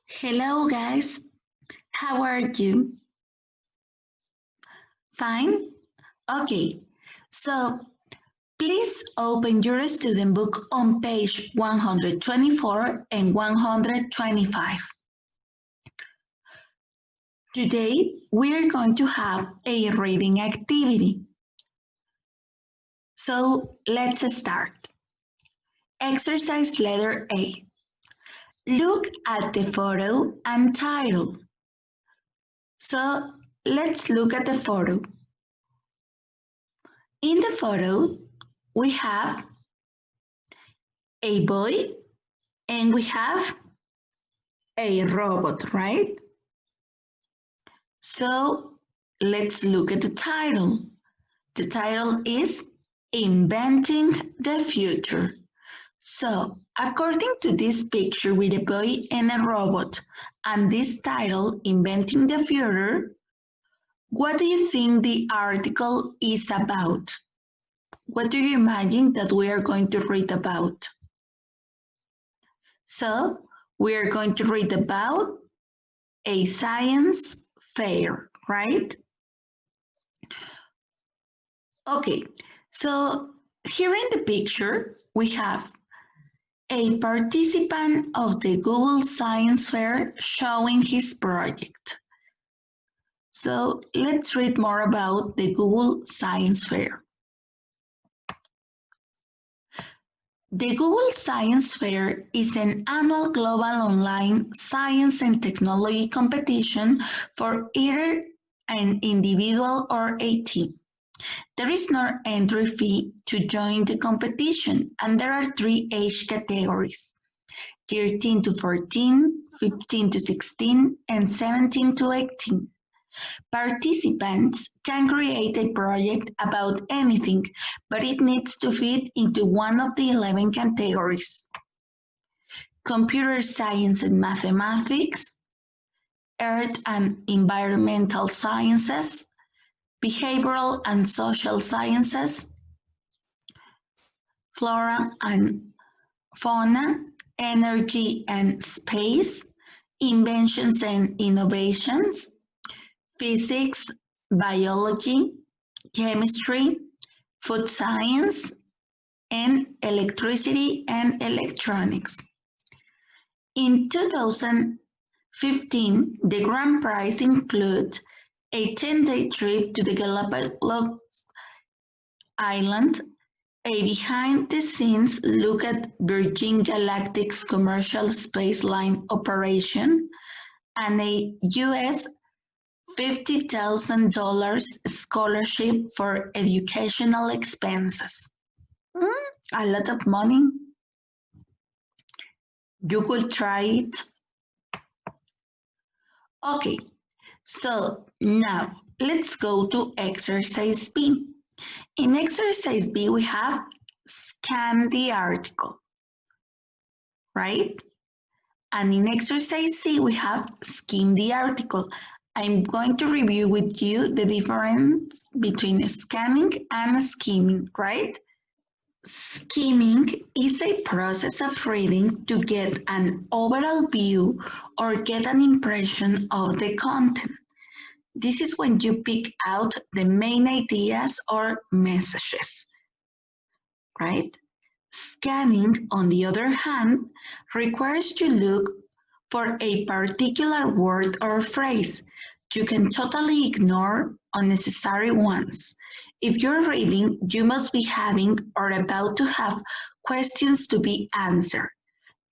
Hello guys, how are you? Fine? Okay, so please open your student book on page 124 and 125. Today we are going to have a reading activity. So let's start. Exercise letter A. Look at the photo and title. So let's look at the photo. In the photo, we have a boy and we have a robot, right? So let's look at the title. The title is Inventing the Future. So according to this picture with a boy and a robot and this title, Inventing the Future, what do you think the article is about? What do you imagine that we are going to read about? So we are going to read about a science fair, right? Okay, so here in the picture, we have a participant of the Google Science Fair showing his project. So let's read more about the Google Science Fair. The Google Science Fair is an annual global online science and technology competition for either an individual or a team. There is no entry fee to join the competition, and there are 3 age categories: 13 to 14, 15 to 16, and 17 to 18. Participants can create a project about anything, but it needs to fit into one of the 11 categories: computer science and mathematics, earth and environmental sciences, behavioral and social sciences, flora and fauna, energy and space, inventions and innovations, physics, biology, chemistry, food science, and electricity and electronics. In 2015, the grand prize included a 10-day trip to the Galapagos Island, a behind-the-scenes look at Virgin Galactic's commercial space line operation, and a US $50,000 scholarship for educational expenses. A lot of money. You could try it. Okay, so now let's go to exercise B. In exercise B, we have scan the article, right? And in exercise C, we have skim the article. I'm going to review with you the difference between scanning and skimming, right? Skimming is a process of reading to get an overall view or get an impression of the content. This is when you pick out the main ideas or messages, right? Scanning, on the other hand, requires you look for a particular word or phrase. You can totally ignore unnecessary ones. If you're reading, you must be having or about to have questions to be answered.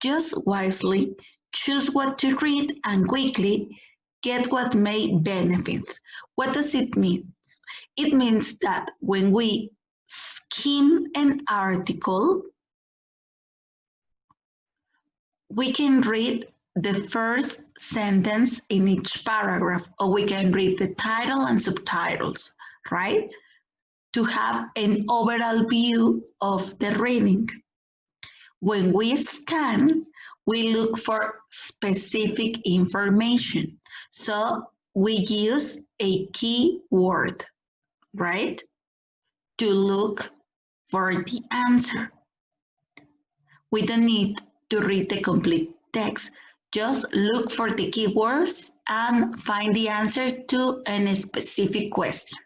Just wisely choose what to read and quickly get what may benefit. What does it mean? It means that when we skim an article, we can read the first sentence in each paragraph, or we can read the title and subtitles, right? To have an overall view of the reading. When we scan, we look for specific information. So we use a keyword, right? To look for the answer. We don't need to read the complete text. Just look for the keywords and find the answer to a specific question.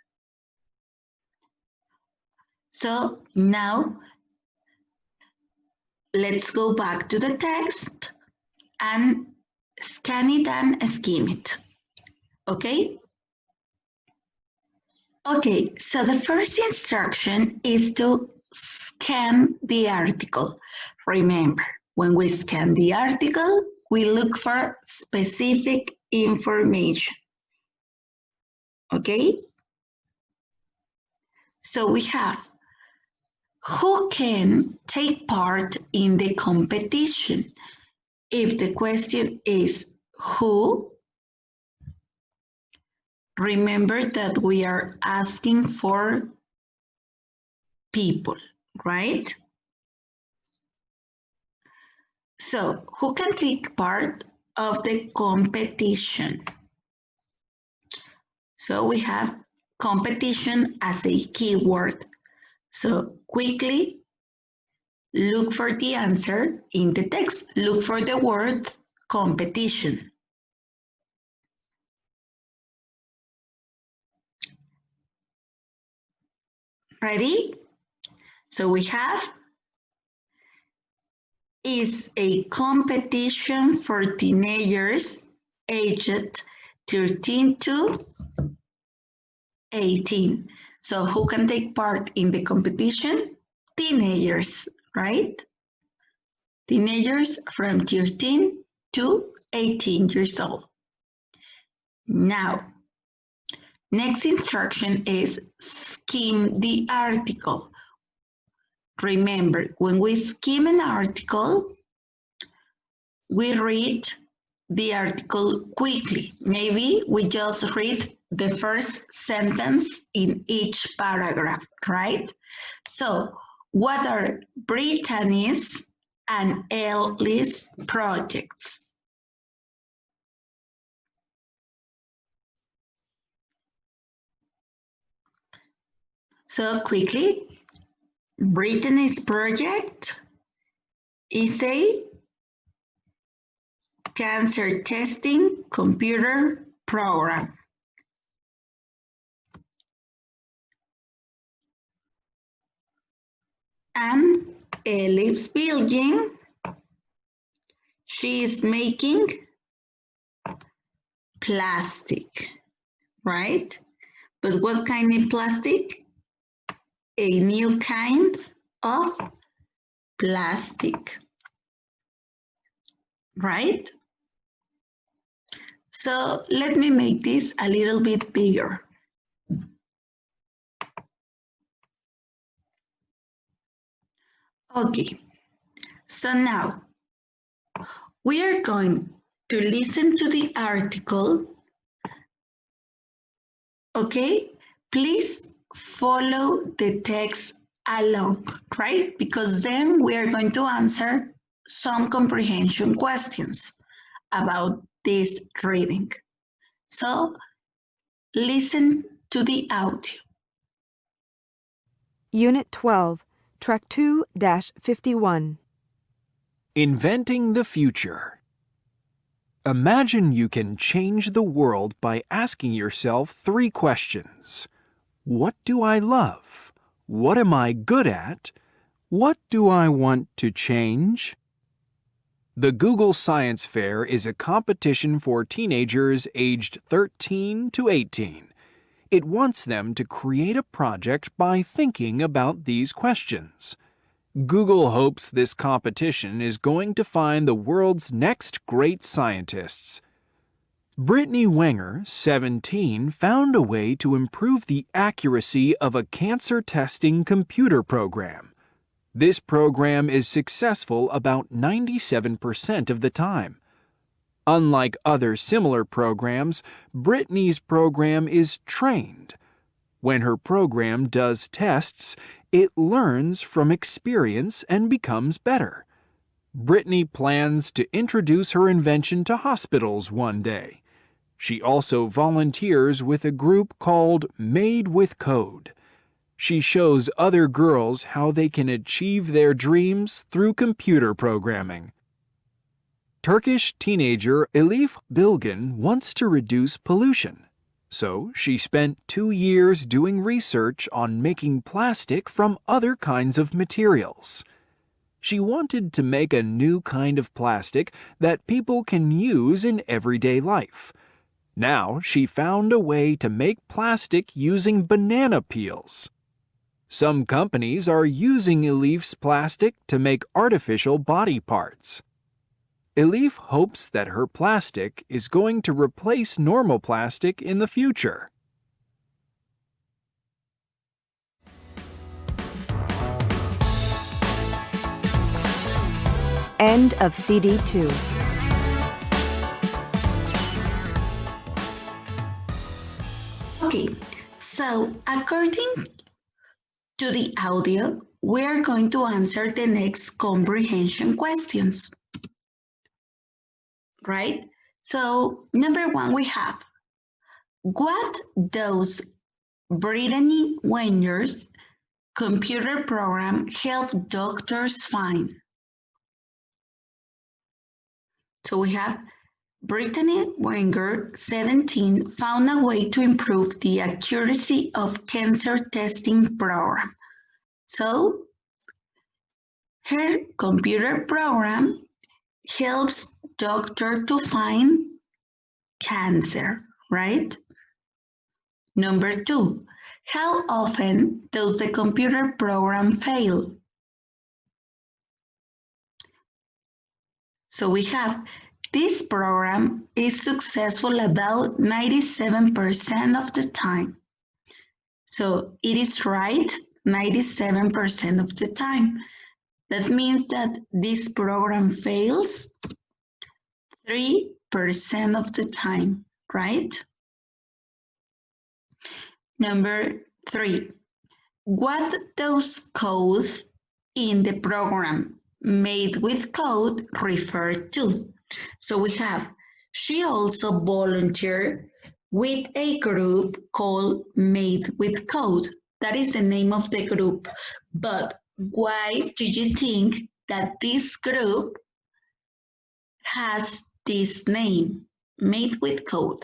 So now, let's go back to the text and scan it and skim it, okay? Okay, so the first instruction is to scan the article. Remember, when we scan the article, we look for specific information, okay? So we have, who can take part in the competition? If the question is who, remember that we are asking for people, right? So, who can take part of the competition? So we have competition as a keyword. So quickly look for the answer in the text. Look for the word competition. Ready? So we have, is a competition for teenagers aged 13 to 18. So who can take part in the competition? Teenagers, right? Teenagers from 13 to 18 years old. Now, next instruction is skim the article. Remember, when we skim an article, we read the article quickly. Maybe we just read the first sentence in each paragraph, right? So, what are Brittany's and Ellie's projects? So quickly, Brittany's project is a cancer testing computer program. And Ellie's building, she is making plastic, right? But what kind of plastic? A new kind of plastic, right? So let me make this a little bit bigger. Okay, so now we are going to listen to the article. Okay, please follow the text along, right? Because then we are going to answer some comprehension questions about this reading. So listen to the audio. Unit 12, Track 2-51. Inventing the future. Imagine you can change the world by asking yourself 3 questions. What do I love? What am I good at? What do I want to change? The Google Science Fair is a competition for teenagers aged 13 to 18. It wants them to create a project by thinking about these questions. Google hopes this competition is going to find the world's next great scientists. Brittany Wenger, 17, found a way to improve the accuracy of a cancer testing computer program. This program is successful about 97% of the time. Unlike other similar programs, Brittany's program is trained. When her program does tests, it learns from experience and becomes better. Brittany plans to introduce her invention to hospitals one day. She also volunteers with a group called Made with Code. She shows other girls how they can achieve their dreams through computer programming. Turkish teenager Elif Bilgin wants to reduce pollution. So she spent 2 years doing research on making plastic from other kinds of materials. She wanted to make a new kind of plastic that people can use in everyday life. Now she found a way to make plastic using banana peels. Some companies are using Elif's plastic to make artificial body parts. Elif hopes that her plastic is going to replace normal plastic in the future. End of CD 2. Okay, so according to the audio, we are going to answer the next comprehension questions. Right? So, number 1, we have, what does Brittany Wenger's computer program help doctors find? So we have Brittany Wenger, 17, found a way to improve the accuracy of cancer testing program. So her computer program helps doctor to find cancer, right? Number 2, how often does the computer program fail? So we have, this program is successful about 97% of the time. So it is right 97% of the time. That means that this program fails 3% of the time, right? Number 3, what does code in the program made with code refer to? So we have, she also volunteered with a group called Made with Code. That is the name of the group. But why do you think that this group has this name, Made with Code?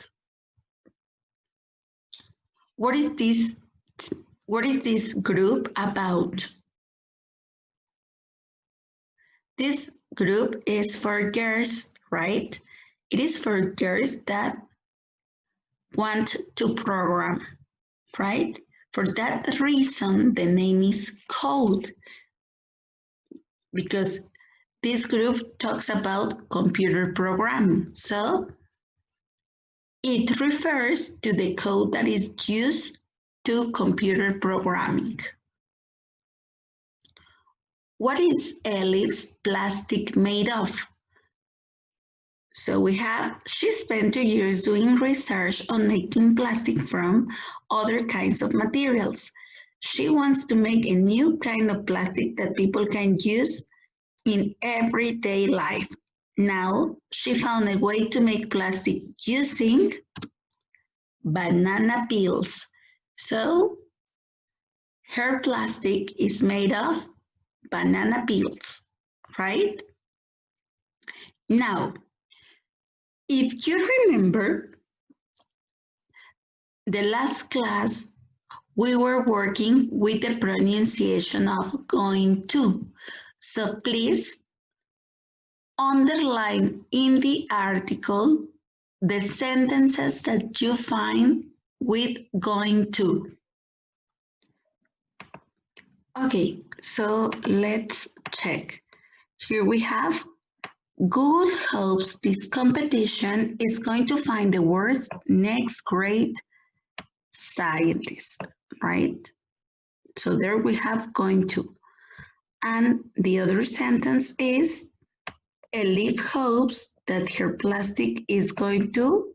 What is this group about? This group is for girls, right? It is for girls that want to program, right? For that reason, the name is Code, because this group talks about computer programming. So it refers to the code that is used to computer programming. What is Elif's plastic made of? So we have, she spent 2 years doing research on making plastic from other kinds of materials. She wants to make a new kind of plastic that people can use in everyday life. Now, she found a way to make plastic using banana peels. So, her plastic is made of banana peels, right? Now, if you remember, the last class, we were working with the pronunciation of going to. So please underline in the article the sentences that you find with going to. Okay, so let's check. Here we have, Google hopes this competition is going to find the world's next great scientist, right? So there we have going to. And the other sentence is, Elif hopes that her plastic is going to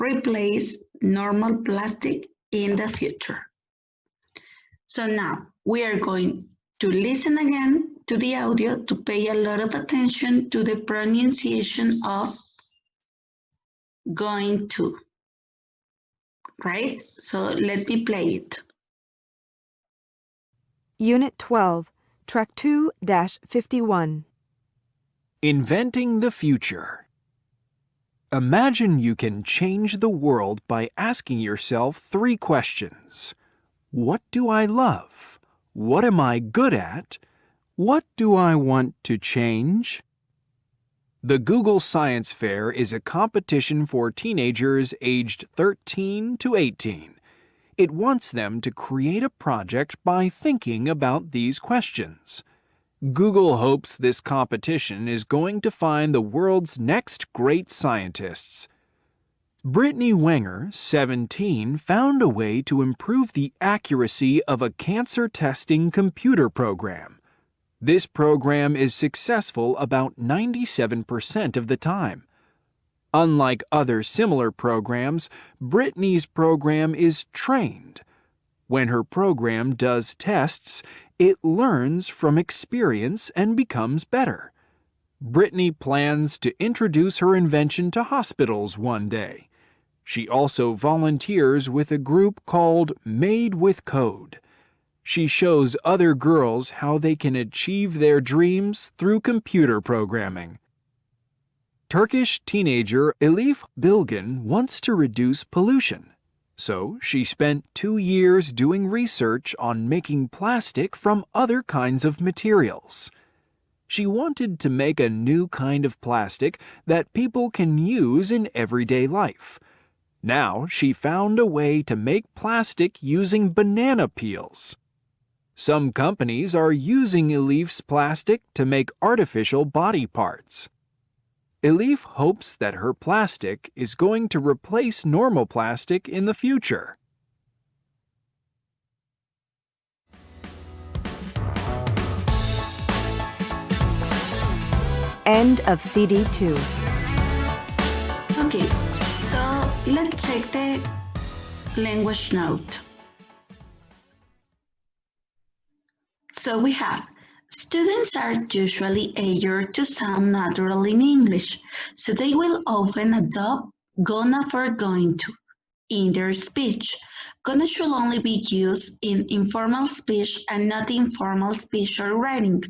replace normal plastic in the future. So now we are going to listen again to the audio to pay a lot of attention to the pronunciation of going to, right? So let me play it. Unit 12, Track 2-51. Inventing the future. Imagine you can change the world by asking yourself 3 questions. What do I love? What am I good at? What do I want to change? The Google Science Fair is a competition for teenagers aged 13 to 18. It wants them to create a project by thinking about these questions. Google hopes this competition is going to find the world's next great scientists. Brittany Wenger, 17, found a way to improve the accuracy of a cancer testing computer program. This program is successful about 97% of the time. Unlike other similar programs, Brittany's program is trained. When her program does tests, it learns from experience and becomes better. Brittany plans to introduce her invention to hospitals one day. She also volunteers with a group called Made with Code. She shows other girls how they can achieve their dreams through computer programming. Turkish teenager Elif Bilgin wants to reduce pollution. So she spent 2 years doing research on making plastic from other kinds of materials. She wanted to make a new kind of plastic that people can use in everyday life. Now she found a way to make plastic using banana peels. Some companies are using Elif's plastic to make artificial body parts. Elif hopes that her plastic is going to replace normal plastic in the future. End of CD 2. Okay, so let's check the language note. So we have, students are usually eager to sound natural in English, so they will often adopt gonna for going to in their speech. Gonna should only be used in informal speech and not informal speech or writing.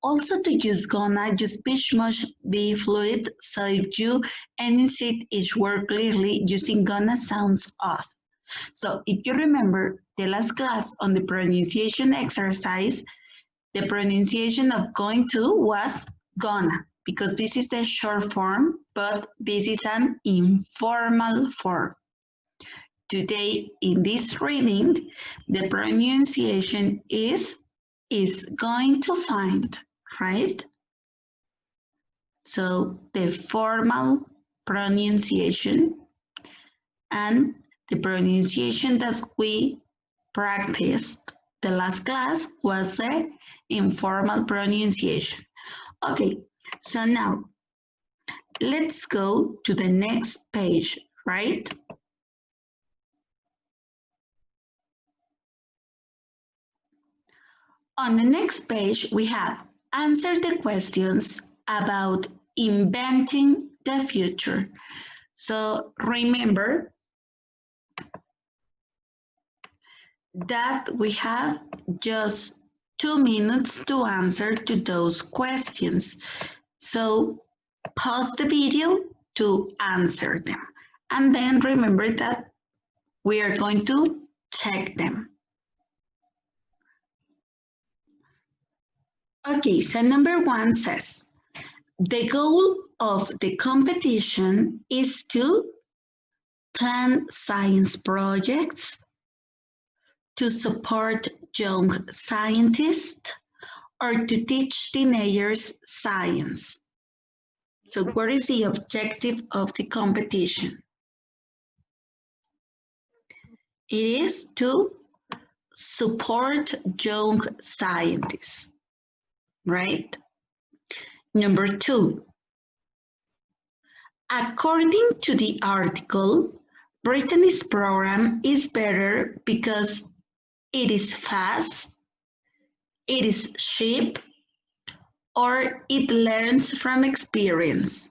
Also, to use gonna, your speech must be fluid, so if you enunciate each word clearly, using gonna sounds odd. So if you remember the last class on the pronunciation exercise, the pronunciation of going to was gonna, because this is the short form, but this is an informal form. Today, in this reading, the pronunciation is going to find, right? So the formal pronunciation and the pronunciation that we practiced the last class was the informal pronunciation. Okay, so now let's go to the next page, right? On the next page, we have answer the questions about inventing the future. So remember that we have just 2 minutes to answer to those questions. So pause the video to answer them. And then remember that we are going to check them. Okay, so number 1 says, the goal of the competition is to plan science projects, to support young scientists, or to teach teenagers science. So what is the objective of the competition? It is to support young scientists, right? Number 2, according to the article, Brittany's program is better because it is fast, it is cheap, or it learns from experience.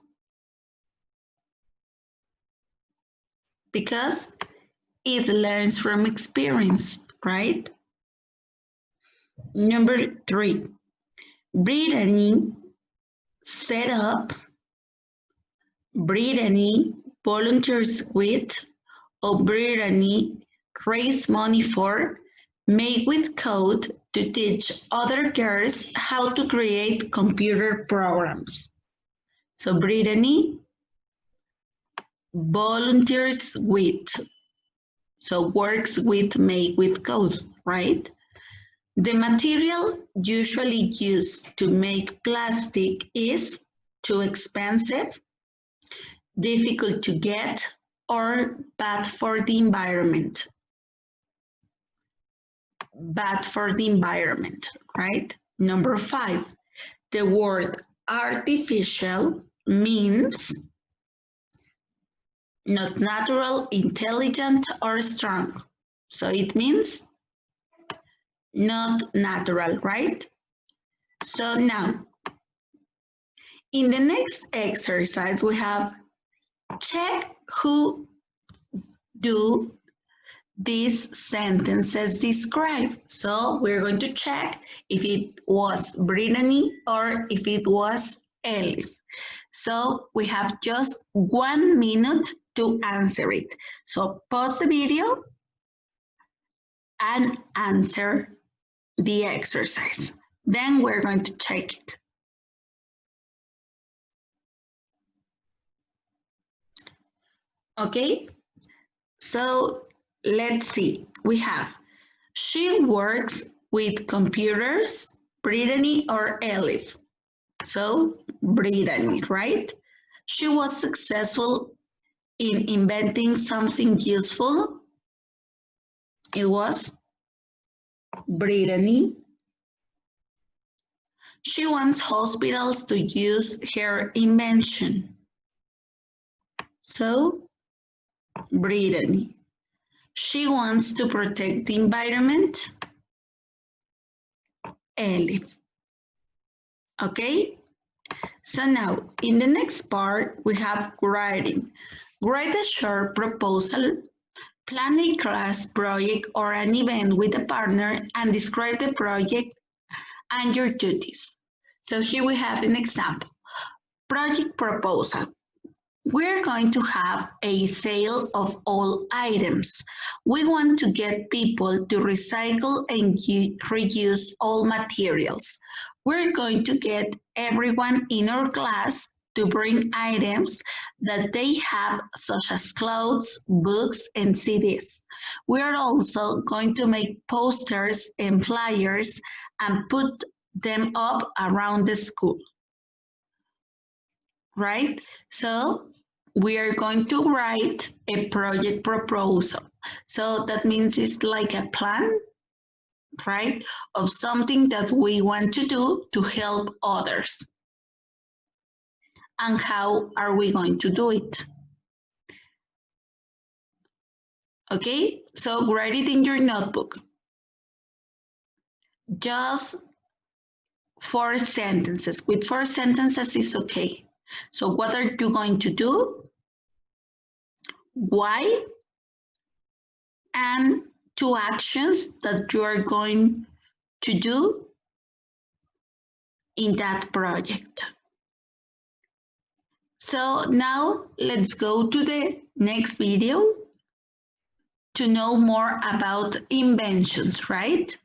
Because it learns from experience, right? Number 3, Brittany set up, Brittany volunteers with, or Brittany raise money for, make with code to teach other girls how to create computer programs. So Brittany volunteers with, so works with, make with code, right? The material usually used to make plastic is too expensive, difficult to get, or bad for the environment. Bad for the environment, right? Number 5, the word artificial means not natural, intelligent, or strong. So it means not natural, right? So now, in the next exercise, we have check who do these sentences describe. So we're going to check if it was Brittany or if it was Elif. So we have just 1 minute to answer it. So pause the video and answer the exercise. Then we're going to check it. Okay, so let's see. We have, she works with computers, Brittany or Elif. So Brittany, right? She was successful in inventing something useful. It was Brittany. She wants hospitals to use her invention. So Brittany. She wants to protect the environment. Elif. Okay? So now, in the next part, we have writing. Write a short proposal, plan a class project or an event with a partner, and describe the project and your duties. So here we have an example. Project proposal. We're going to have a sale of all items. We want to get people to recycle and reuse all materials. We're going to get everyone in our class to bring items that they have, such as clothes, books, and CDs. We are also going to make posters and flyers and put them up around the school. Right? So we are going to write a project proposal. So that means it's like a plan, right, of something that we want to do to help others. And how are we going to do it? Okay, so write it in your notebook. Just 4 sentences. With 4 sentences is okay. So what are you going to do? Why? And 2 actions that you are going to do in that project. So now let's go to the next video to know more about inventions, right?